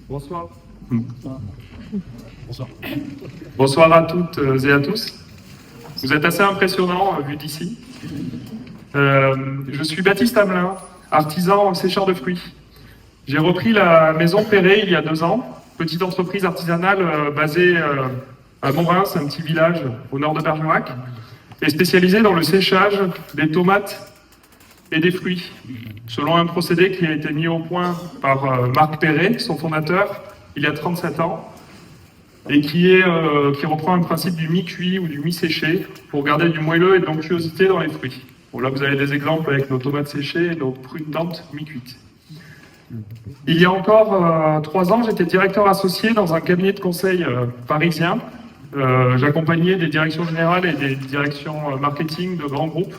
Bonsoir. Bonsoir. Bonsoir à toutes et à tous. Vous êtes assez impressionnants vu d'ici. Je suis Baptiste Hamelin, artisan sécheur de fruits. J'ai repris la maison Perret il y a 2 ans, petite entreprise artisanale basée à Morins, un petit village au nord de Bergerac, et spécialisée dans le séchage des tomates et des fruits, selon un procédé qui a été mis au point par Marc Perret, son fondateur, il y a 37 ans, et qui reprend un principe du mi-cuit ou du mi-séché pour garder du moelleux et de l'onctuosité dans les fruits. Bon, là, vous avez des exemples avec nos tomates séchées et nos prunes dentes mi-cuites. Il y a encore 3 ans, j'étais directeur associé dans un cabinet de conseil parisien. J'accompagnais des directions générales et des directions marketing de grands groupes,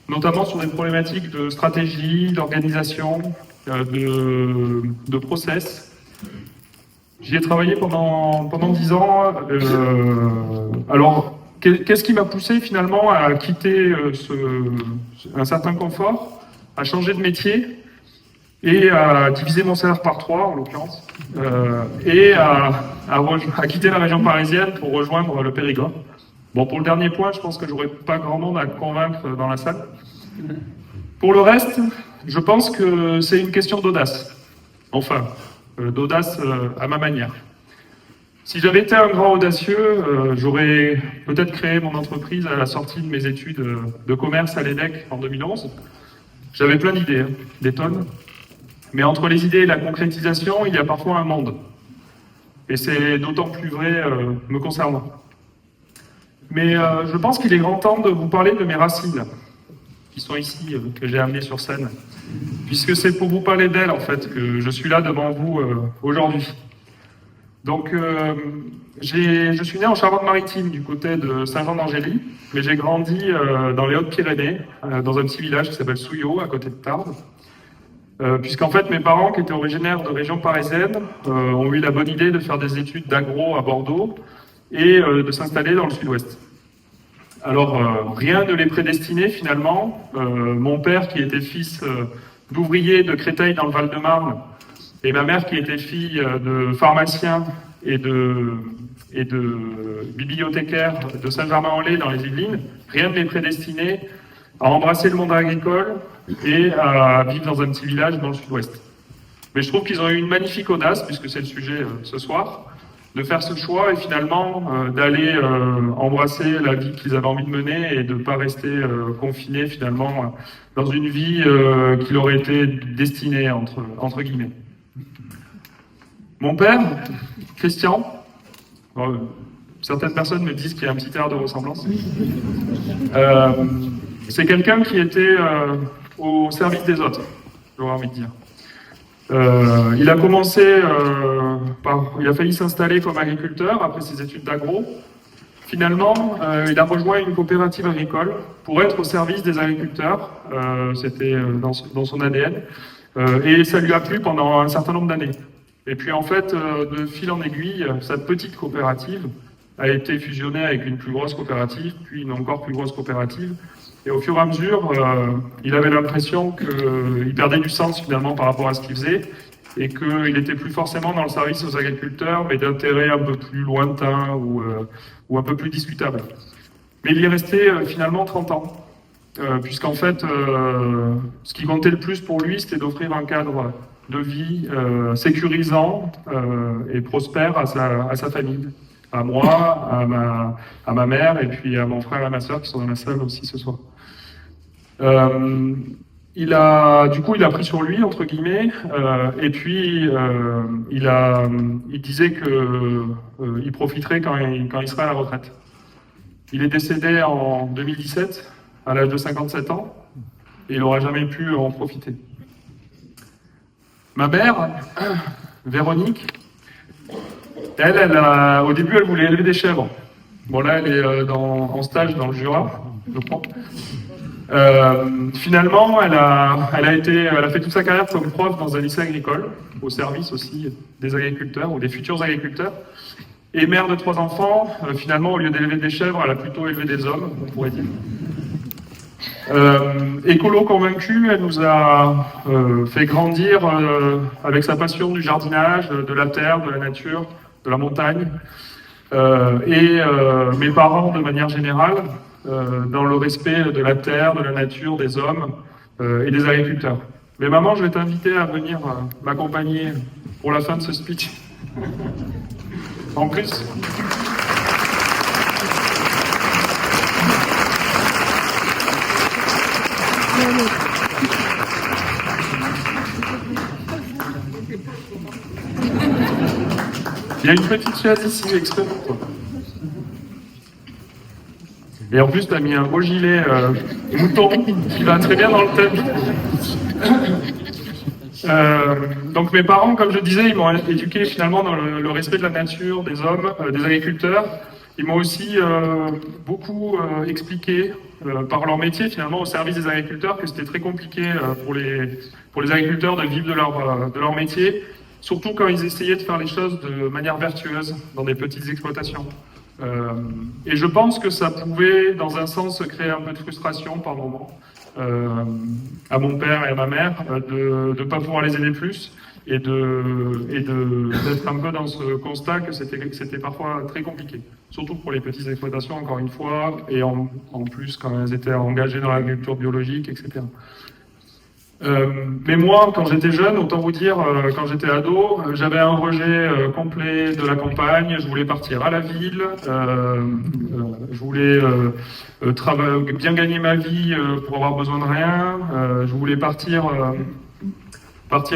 notamment sur des problématiques de stratégie, d'organisation, de process. J'y ai travaillé pendant 10 ans. Alors, qu'est-ce qui m'a poussé finalement à quitter un certain confort, à changer de métier et à diviser mon salaire par 3 en l'occurrence, et à quitter la région parisienne pour rejoindre le Périgord. Bon, pour le dernier point, je pense que j'aurais pas grand monde à convaincre dans la salle. Pour le reste, je pense que c'est une question d'audace. Enfin, d'audace à ma manière. Si j'avais été un grand audacieux, j'aurais peut-être créé mon entreprise à la sortie de mes études de commerce à l'EDEC en 2011. J'avais plein d'idées, des tonnes. Mais entre les idées et la concrétisation, il y a parfois un monde. Et c'est d'autant plus vrai me concernant. Mais je pense qu'il est grand temps de vous parler de mes racines, qui sont ici, que j'ai amenées sur scène. Puisque c'est pour vous parler d'elles, en fait, que je suis là devant vous aujourd'hui. Donc, je suis né en Charente-Maritime, du côté de Saint-Jean-d'Angély, mais j'ai grandi dans les Hautes-Pyrénées, dans un petit village qui s'appelle Souillot, à côté de Tarbes. Puisqu'en fait, mes parents, qui étaient originaires de région parisienne, ont eu la bonne idée de faire des études d'agro à Bordeaux et de s'installer dans le sud-ouest. Alors, rien ne les prédestinait finalement. Mon père, qui était fils d'ouvrier de Créteil dans le Val-de-Marne, et ma mère, qui était fille de pharmacien et de bibliothécaire de Saint-Germain-en-Laye dans les Yvelines, rien ne les prédestinait à embrasser le monde agricole et à vivre dans un petit village dans le sud-ouest. Mais je trouve qu'ils ont eu une magnifique audace, puisque c'est le sujet ce soir, de faire ce choix et finalement d'aller embrasser la vie qu'ils avaient envie de mener et de ne pas rester confinés finalement dans une vie qui leur était destinée, entre guillemets. Mon père, Christian, certaines personnes me disent qu'il y a un petit air de ressemblance, c'est quelqu'un qui était au service des autres, j'aurais envie de dire. Il a commencé il a failli s'installer comme agriculteur après ses études d'agro. Finalement, il a rejoint une coopérative agricole pour être au service des agriculteurs. C'était dans son ADN. Et ça lui a plu pendant un certain nombre d'années. Et puis en fait, de fil en aiguille, sa petite coopérative a été fusionnée avec une plus grosse coopérative, puis une encore plus grosse coopérative. Et au fur et à mesure, il avait l'impression qu'il perdait du sens finalement par rapport à ce qu'il faisait et qu'il n'était plus forcément dans le service aux agriculteurs, mais d'intérêts un peu plus lointains ou un peu plus discutables. Mais il y est resté finalement 30 ans, puisqu'en fait, ce qui comptait le plus pour lui, c'était d'offrir un cadre de vie sécurisant et prospère à sa famille, à moi, à ma mère et puis à mon frère et à ma sœur qui sont dans la salle aussi ce soir. Il a pris sur lui, entre guillemets, et puis il disait qu'il profiterait quand il serait à la retraite. Il est décédé en 2017, à l'âge de 57 ans, et il n'aura jamais pu en profiter. Ma mère, Véronique, au début, elle voulait élever des chèvres. Bon, là, elle est en stage dans le Jura, je crois. Finalement, elle a fait toute sa carrière comme prof dans un lycée agricole, au service aussi des agriculteurs ou des futurs agriculteurs. Et mère de 3 enfants, finalement, au lieu d'élever des chèvres, elle a plutôt élevé des hommes, on pourrait dire. Écolo convaincue, elle nous a fait grandir avec sa passion du jardinage, de la terre, de la nature, de la montagne. Mes parents, de manière générale, dans le respect de la terre, de la nature, des hommes et des agriculteurs. Mais maman, je vais t'inviter à venir m'accompagner pour la fin de ce speech. En plus... Il y a une petite chaise ici, exprès pour toi. Et en plus, tu as mis un beau gilet mouton qui va très bien dans le thème. Donc mes parents, comme je disais, ils m'ont éduqué finalement dans le respect de la nature, des hommes, des agriculteurs. Ils m'ont aussi beaucoup expliqué par leur métier finalement au service des agriculteurs que c'était très compliqué pour les agriculteurs de vivre de leur métier, surtout quand ils essayaient de faire les choses de manière vertueuse dans des petites exploitations. Et je pense que ça pouvait, dans un sens, créer un peu de frustration par moment à mon père et à ma mère de ne pas pouvoir les aider plus et d'être un peu dans ce constat que c'était parfois très compliqué, surtout pour les petites exploitations, encore une fois, et en plus quand elles étaient engagées dans l'agriculture biologique, etc. Mais moi, quand j'étais jeune, autant vous dire, quand j'étais ado, j'avais un rejet complet de la campagne, je voulais partir à la ville, je voulais bien gagner ma vie pour avoir besoin de rien, je voulais partir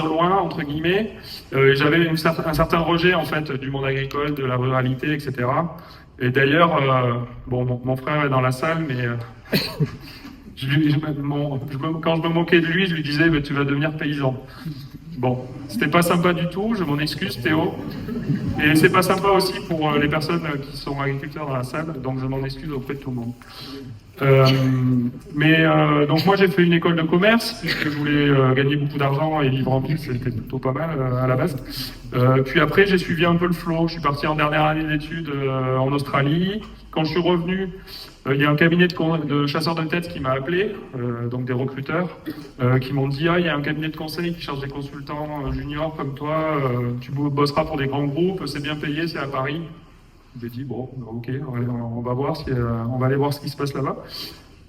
loin, entre guillemets. J'avais un certain rejet, en fait, du monde agricole, de la ruralité, etc. Et d'ailleurs, mon frère est dans la salle, mais... quand je me moquais de lui, je lui disais « tu vas devenir paysan ». Bon, c'était pas sympa du tout, je m'en excuse Théo. Et c'est pas sympa aussi pour les personnes qui sont agriculteurs dans la salle, donc je m'en excuse auprès de tout le monde. Donc moi j'ai fait une école de commerce, puisque je voulais gagner beaucoup d'argent et vivre en ville, c'était plutôt pas mal à la base. Puis après j'ai suivi un peu le flow, je suis parti en dernière année d'études en Australie. Quand je suis revenu, il y a un cabinet de chasseurs de tête qui m'a appelé, donc des recruteurs, qui m'ont dit « Ah, il y a un cabinet de conseil qui cherche des consultants juniors comme toi, tu bosseras pour des grands groupes, c'est bien payé, c'est à Paris. » J'ai dit « Bon, ok, on va voir on va aller voir ce qui se passe là-bas. »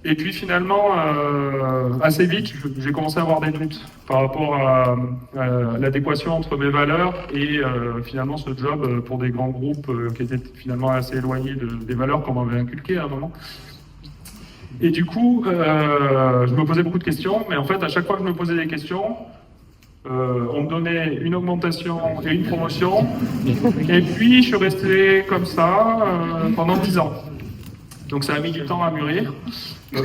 Et puis finalement, assez vite, j'ai commencé à avoir des doutes par rapport à l'adéquation entre mes valeurs et finalement ce job pour des grands groupes qui étaient finalement assez éloignés des valeurs qu'on m'avait inculquées à un moment. Et du coup, je me posais beaucoup de questions, mais en fait, à chaque fois que je me posais des questions, on me donnait une augmentation et une promotion, et puis je suis resté comme ça pendant 10 ans. Donc ça a mis du temps à mûrir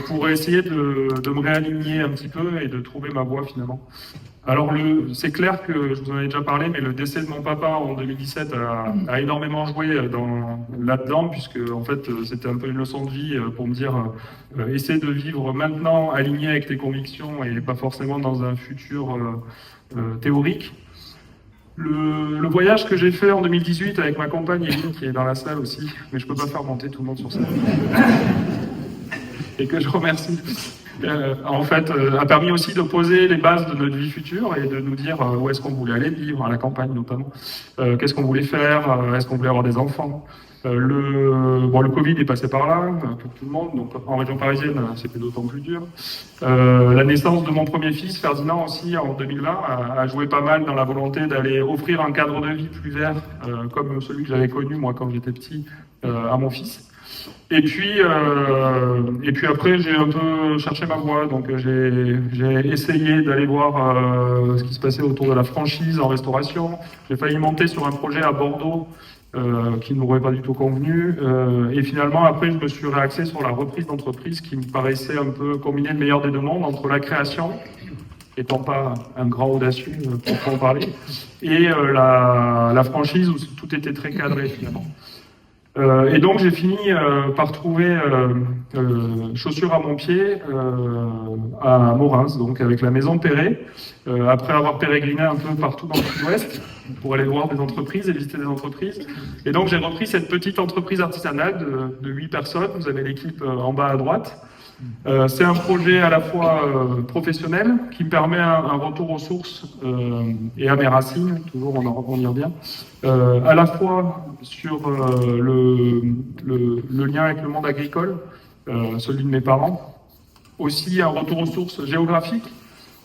pour essayer de me réaligner un petit peu et de trouver ma voie finalement. Alors c'est clair que, je vous en ai déjà parlé, mais le décès de mon papa en 2017 a énormément joué là-dedans, puisque en fait c'était un peu une leçon de vie pour me dire essaie de vivre maintenant aligné avec tes convictions et pas forcément dans un futur théorique. Le voyage que j'ai fait en 2018 avec ma compagne Éline, qui est dans la salle aussi, mais je peux pas faire monter tout le monde sur scène, et que je remercie, en fait, a permis aussi de poser les bases de notre vie future et de nous dire où est-ce qu'on voulait aller vivre, à la campagne notamment, qu'est-ce qu'on voulait faire, est-ce qu'on voulait avoir des enfants. Le Covid est passé par là, pour tout le monde, donc en région parisienne, c'était d'autant plus dur. La naissance de mon premier fils, Ferdinand aussi, en 2020, a joué pas mal dans la volonté d'aller offrir un cadre de vie plus vert, comme celui que j'avais connu, moi, quand j'étais petit, à mon fils. Et puis après, j'ai un peu cherché ma voie, donc j'ai essayé d'aller voir ce qui se passait autour de la franchise en restauration. J'ai failli monter sur un projet à Bordeaux, qui ne m'aurait pas du tout convenu. Et finalement, après, je me suis réaxé sur la reprise d'entreprise qui me paraissait un peu combiner le meilleur des deux mondes entre la création, étant pas un grand audacieux pour en parler, et la franchise où tout était très cadré finalement. Et donc j'ai fini par trouver chaussures à mon pied à Morins, donc avec la maison Perret, après avoir pérégriné un peu partout dans le sud-ouest pour aller voir des entreprises et visiter des entreprises. Et donc j'ai repris cette petite entreprise artisanale de 8 personnes, vous avez l'équipe en bas à droite, C'est un projet à la fois professionnel qui me permet un retour aux sources et à mes racines, toujours on y revient, à la fois sur le lien avec le monde agricole, celui de mes parents, aussi un retour aux sources géographiques,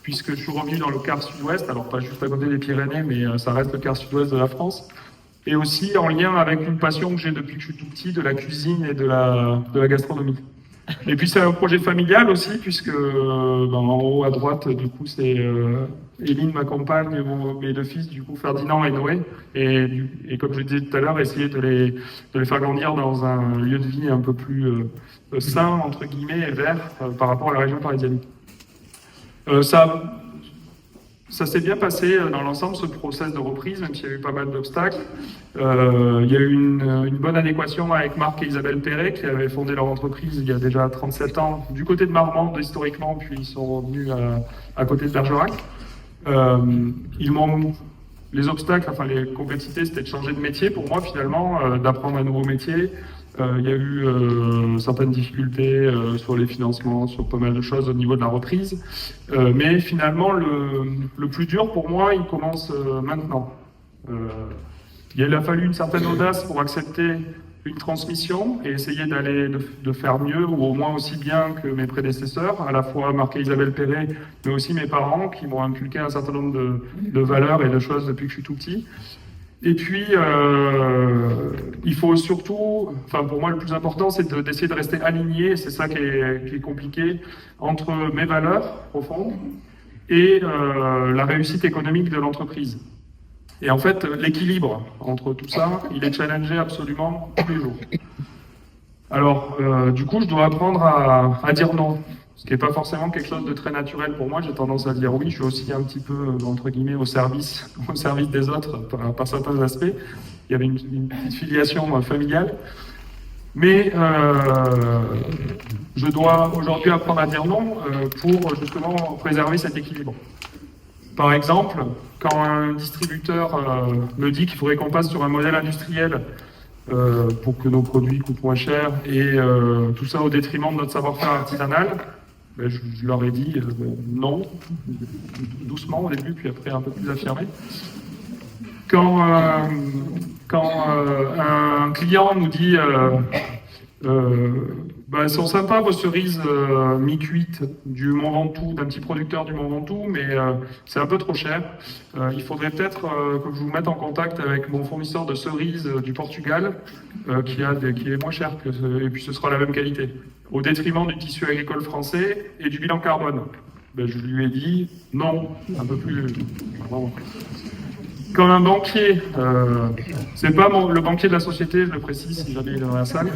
puisque je suis revenu dans le quart sud-ouest, alors pas juste à côté des Pyrénées, mais ça reste le quart sud-ouest de la France, et aussi en lien avec une passion que j'ai depuis que je suis tout petit, de la cuisine et de la gastronomie. Et puis c'est un projet familial aussi, puisque en haut à droite, du coup, c'est Éline, ma compagne, mes deux fils, du coup Ferdinand et Noé. Et comme je le disais tout à l'heure, essayer de les faire grandir dans un lieu de vie un peu plus sain, entre guillemets, et vert par rapport à la région parisienne. Ça s'est bien passé dans l'ensemble, ce process de reprise, même s'il y a eu pas mal d'obstacles. Il y a eu une bonne adéquation avec Marc et Isabelle Perret, qui avaient fondé leur entreprise il y a déjà 37 ans, du côté de Marmande historiquement, puis ils sont revenus à côté de Bergerac. Les obstacles, enfin les complexités, c'était de changer de métier pour moi finalement, d'apprendre un nouveau métier. Il y a eu certaines difficultés sur les financements, sur pas mal de choses au niveau de la reprise. Mais finalement, le plus dur pour moi, il commence maintenant. Il a fallu une certaine audace pour accepter une transmission et essayer de faire mieux ou au moins aussi bien que mes prédécesseurs, à la fois Marc et Isabelle Perret, mais aussi mes parents qui m'ont inculqué un certain nombre de valeurs et de choses depuis que je suis tout petit. Et puis, il faut surtout, enfin pour moi le plus important, c'est d'essayer de rester aligné, et c'est ça qui est compliqué, entre mes valeurs profondes et la réussite économique de l'entreprise. Et en fait, l'équilibre entre tout ça, il est challengé absolument tous les jours. Alors, du coup, je dois apprendre à dire non. Ce qui n'est pas forcément quelque chose de très naturel pour moi. J'ai tendance à dire oui, je suis aussi un petit peu, entre guillemets, au service des autres par certains aspects. Il y avait une petite filiation familiale. Mais je dois aujourd'hui apprendre à dire non pour justement préserver cet équilibre. Par exemple, quand un distributeur me dit qu'il faudrait qu'on passe sur un modèle industriel pour que nos produits coûtent moins cher et tout ça au détriment de notre savoir-faire artisanal, ben, je leur ai dit non, doucement au début, puis après un peu plus affirmé. Quand un client nous dit elles sont sympas vos cerises mi-cuites du Mont Ventoux, d'un petit producteur du Mont Ventoux, mais c'est un peu trop cher. Il faudrait peut-être que je vous mette en contact avec mon fournisseur de cerises du Portugal, qui est moins cher, et puis ce sera la même qualité, au détriment du tissu agricole français et du bilan carbone. Ben, je lui ai dit non, un peu plus... Quand un banquier, c'est pas le banquier de la société, je le précise si jamais il est dans la salle,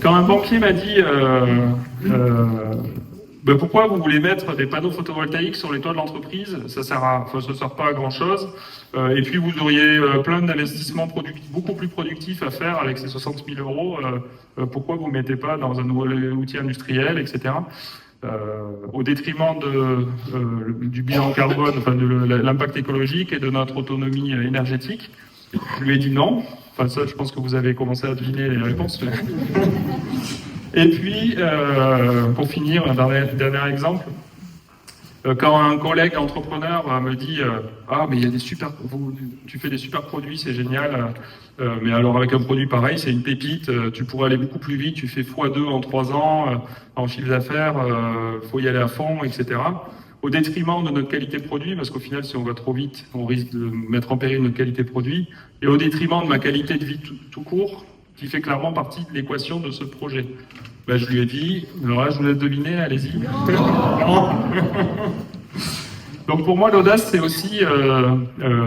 quand un banquier m'a dit pourquoi vous voulez mettre des panneaux photovoltaïques sur les toits de l'entreprise, ça sert pas à grand chose, et puis vous auriez plein d'investissements beaucoup plus productifs à faire avec ces 60 000 euros, pourquoi vous ne mettez pas dans un nouvel outil industriel, etc. Au détriment du bilan carbone, enfin de l'impact écologique et de notre autonomie énergétique. Je lui ai dit non. Enfin ça, je pense que vous avez commencé à deviner les réponses. Et puis, pour finir, un dernier exemple. Quand un collègue entrepreneur me dit ah mais il y a tu fais des super produits, c'est génial, mais alors avec un produit pareil, c'est une pépite, tu pourrais aller beaucoup plus vite, tu fais x2 en 3 ans en chiffre d'affaires, faut y aller à fond, etc. Au détriment de notre qualité de produit, parce qu'au final, si on va trop vite, on risque de mettre en péril notre qualité de produit, et au détriment de ma qualité de vie tout court, qui fait clairement partie de l'équation de ce projet. Ben, je lui ai dit, alors là, je vous laisse deviner, allez-y. Donc pour moi, l'audace, c'est aussi,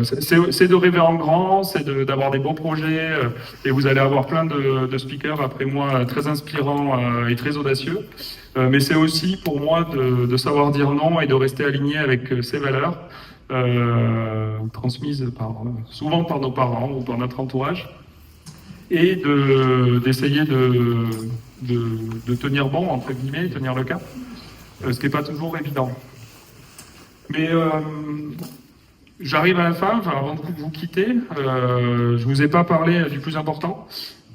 c'est de rêver en grand, c'est d'avoir des beaux projets, et vous allez avoir plein de speakers après moi très inspirants et très audacieux. Mais c'est aussi pour moi de savoir dire non et de rester aligné avec ces valeurs transmises souvent par nos parents ou par notre entourage, et d'essayer de tenir bon, entre guillemets, tenir le cap, ce qui n'est pas toujours évident. Mais j'arrive à la fin, avant de vous quitter, je ne vous ai pas parlé du plus important.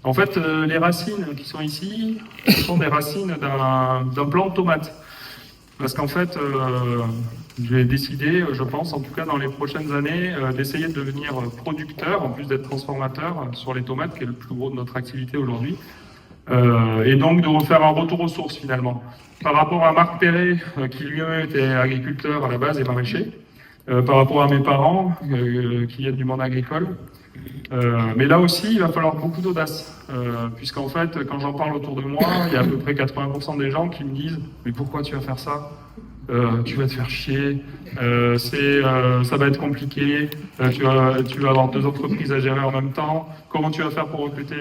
En fait, les racines qui sont ici, ce sont des racines d'un plant de tomate. Parce qu'en fait, j'ai décidé, je pense, en tout cas dans les prochaines années, d'essayer de devenir producteur, en plus d'être transformateur sur les tomates, qui est le plus gros de notre activité aujourd'hui. Et donc de refaire un retour aux sources finalement. Par rapport à Marc Perret, qui lui-même était agriculteur à la base et maraîcher, par rapport à mes parents, qui viennent du monde agricole. Mais là aussi, il va falloir beaucoup d'audace, puisqu'en fait, quand j'en parle autour de moi, il y a à peu près 80% des gens qui me disent « Mais pourquoi tu vas faire ça ? Tu vas te faire chier, ça va être compliqué, tu vas avoir 2 entreprises à gérer en même temps, comment tu vas faire pour recruter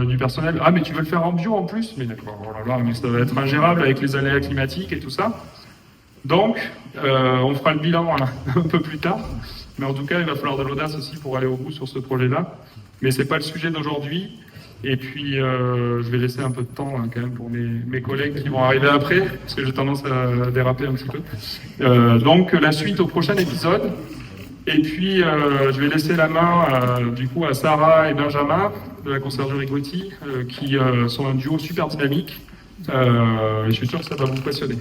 du personnel? Ah mais tu veux le faire en bio en plus? Mais d'accord, oh là là, mais ça va être ingérable avec les aléas climatiques et tout ça. » Donc, on fera le bilan un peu plus tard, mais en tout cas, il va falloir de l'audace aussi pour aller au bout sur ce projet-là. Mais c'est pas le sujet d'aujourd'hui. Et puis, je vais laisser un peu de temps quand même pour mes collègues qui vont arriver après, parce que j'ai tendance à déraper un petit peu. Donc, la suite au prochain épisode. Et puis, je vais laisser la main du coup à Sarah et Benjamin de la conciergerie Gauthier, qui sont un duo super dynamique. Et je suis sûr que ça va vous passionner.